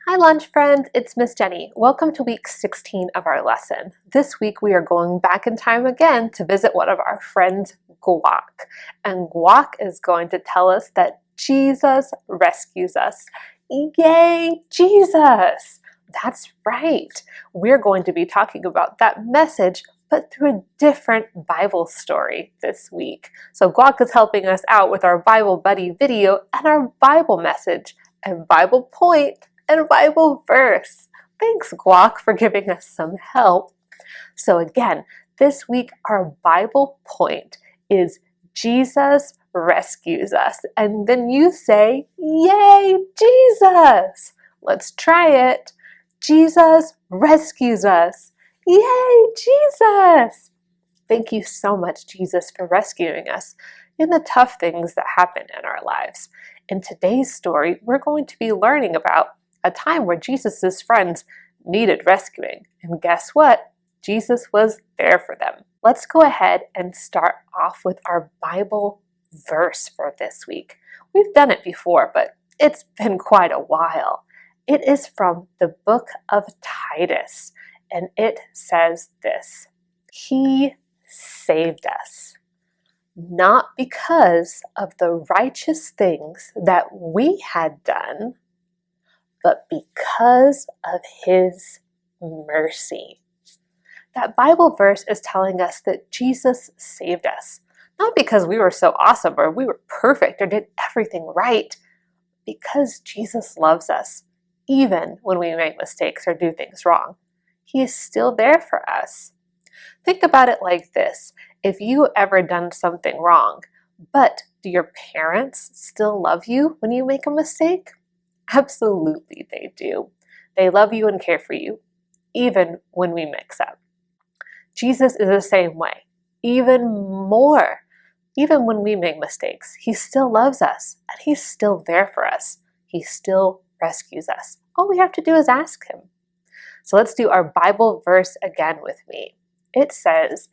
Hi lunch friends, it's Miss Jenny. Welcome to week 16 of our lesson. This week we are going back in time again to visit one of our friends, Guac. And Guac is going to tell us that Jesus rescues us. Yay, Jesus! That's right. We're going to be talking about that message, but through a different Bible story this week. So Guac is helping us out with our Bible Buddy video and our Bible message and Bible point and Bible verse. Thanks, Guac, for giving us some help. So again, this week our Bible point is Jesus rescues us. And then you say, yay, Jesus! Let's try it. Jesus rescues us. Yay, Jesus! Thank you so much, Jesus, for rescuing us in the tough things that happen in our lives. In today's story, we're going to be learning about a time where Jesus' friends needed rescuing. And guess what? Jesus was there for them. Let's go ahead and start off with our Bible verse for this week. We've done it before, but it's been quite a while. It is from the book of Titus, and it says this: He saved us, not because of the righteous things that we had done, but because of His mercy. That Bible verse is telling us that Jesus saved us, not because we were so awesome or we were perfect or did everything right, because Jesus loves us, even when we make mistakes or do things wrong. He is still there for us. Think about it like this: if you ever done something wrong, but do your parents still love you when you make a mistake? Absolutely they do. They love you and care for you, even when we mix up. Jesus is the same way, even more. Even when we make mistakes, He still loves us and He's still there for us. He still rescues us. All we have to do is ask Him. So let's do our Bible verse again with me. It says,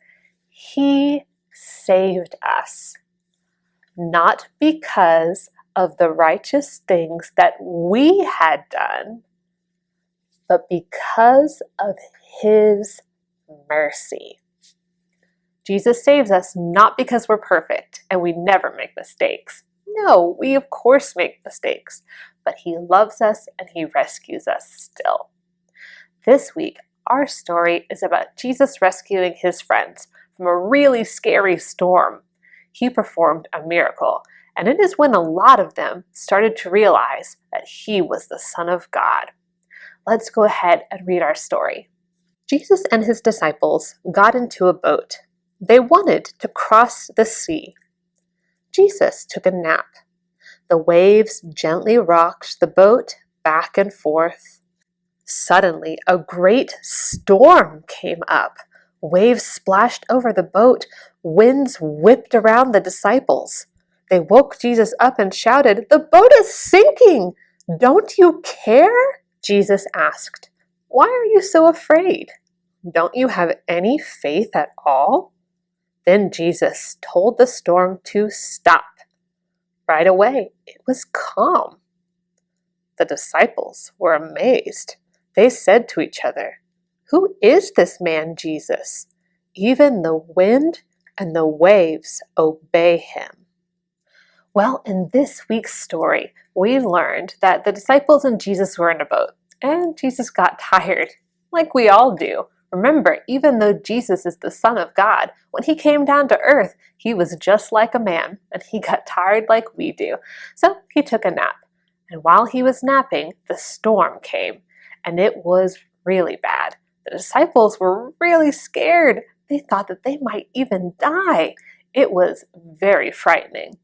He saved us, not because of the righteous things that we had done, but because of His mercy. Jesus saves us not because we're perfect and we never make mistakes. No, we of course make mistakes, but He loves us and He rescues us still. This week, our story is about Jesus rescuing His friends from a really scary storm. He performed a miracle, and it is when a lot of them started to realize that He was the Son of God. Let's go ahead and read our story. Jesus and His disciples got into a boat. They wanted to cross the sea. Jesus took a nap. The waves gently rocked the boat back and forth. Suddenly, a great storm came up. Waves splashed over the boat. Winds whipped around the disciples. They woke Jesus up and shouted, "The boat is sinking! Don't you care?" Jesus asked, "Why are you so afraid? Don't you have any faith at all?" Then Jesus told the storm to stop. Right away, it was calm. The disciples were amazed. They said to each other, "Who is this man Jesus? Even the wind and the waves obey Him." Well, in this week's story, we learned that the disciples and Jesus were in a boat, and Jesus got tired, like we all do. Remember, even though Jesus is the Son of God, when He came down to earth, He was just like a man, and He got tired like we do. So He took a nap. And while He was napping, the storm came, and it was really bad. The disciples were really scared. They thought that they might even die. It was very frightening.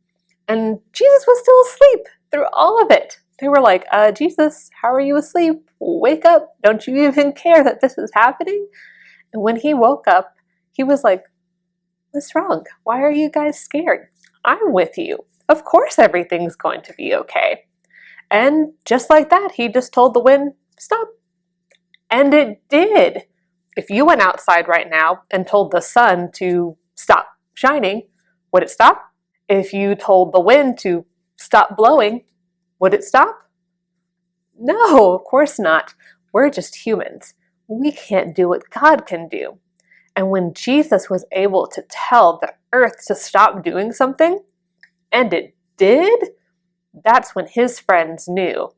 And Jesus was still asleep through all of it. They were like, Jesus, how are you asleep? Wake up. Don't you even care that this is happening? And when He woke up, He was like, what's wrong? Why are you guys scared? I'm with you. Of course everything's going to be okay. And just like that, He just told the wind, stop. And it did. If you went outside right now and told the sun to stop shining, would it stop? If you told the wind to stop blowing, would it stop? No, of course not. We're just humans. We can't do what God can do. And when Jesus was able to tell the earth to stop doing something, and it did, that's when his friends knew.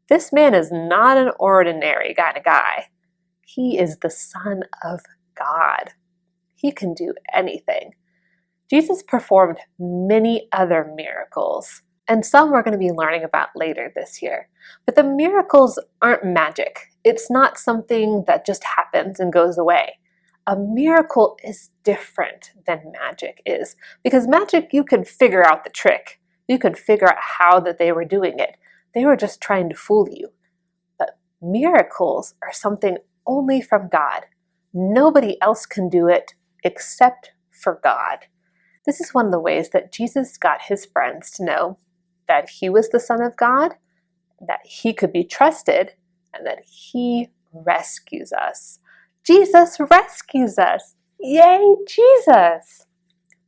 This man is not an ordinary kind of guy. He is the Son of God. He can do anything. Jesus performed many other miracles, and some we're going to be learning about later this year. But the miracles aren't magic. It's not something that just happens and goes away. A miracle is different than magic is, because magic, you could figure out the trick. You could figure out how that they were doing it. They were just trying to fool you. But miracles are something only from God. Nobody else can do it except for God. This is one of the ways that Jesus got his friends to know that he was the Son of God, that he could be trusted, and that he rescues us. Jesus rescues us. Yay, Jesus!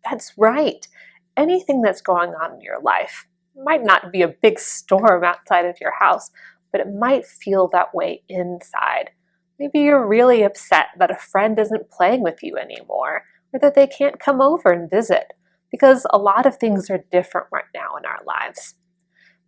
That's right. Anything that's going on in your life might not be a big storm outside of your house, but it might feel that way inside. Maybe you're really upset that a friend isn't playing with you anymore, or that they can't come over and visit, because a lot of things are different right now in our lives.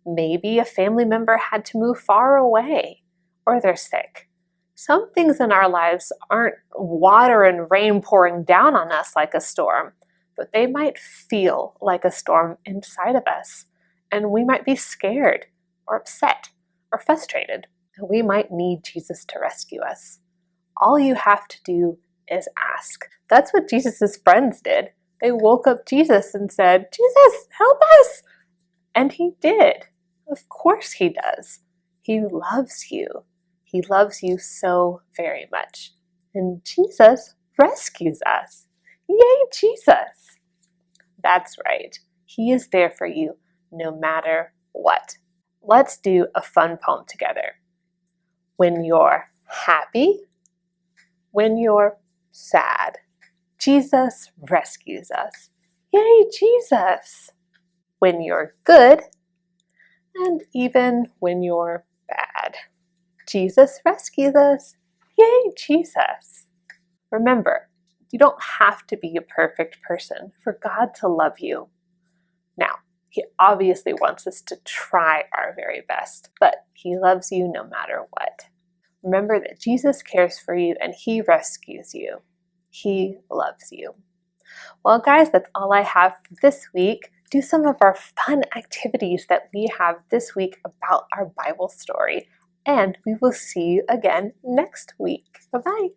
Maybe a family member had to move far away, or they're sick. Some things in our lives aren't water and rain pouring down on us like a storm, but they might feel like a storm inside of us, and we might be scared or upset or frustrated, and we might need Jesus to rescue us. All you have to do is ask. That's what Jesus' friends did. They woke up Jesus and said, "Jesus, help us!" And he did. Of course he does. He loves you. He loves you so very much. And Jesus rescues us. Yay, Jesus! That's right. He is there for you no matter what. Let's do a fun poem together. When you're happy, when you're sad, Jesus rescues us. Yay, Jesus! When you're good, and even when you're bad, Jesus rescues us. Yay, Jesus! Remember, you don't have to be a perfect person for God to love you. Now, he obviously wants us to try our very best, but he loves you no matter what. Remember that Jesus cares for you and he rescues you. He loves you. Well, guys, that's all I have for this week. Do some of our fun activities that we have this week about our Bible story, and we will see you again next week. Bye-bye.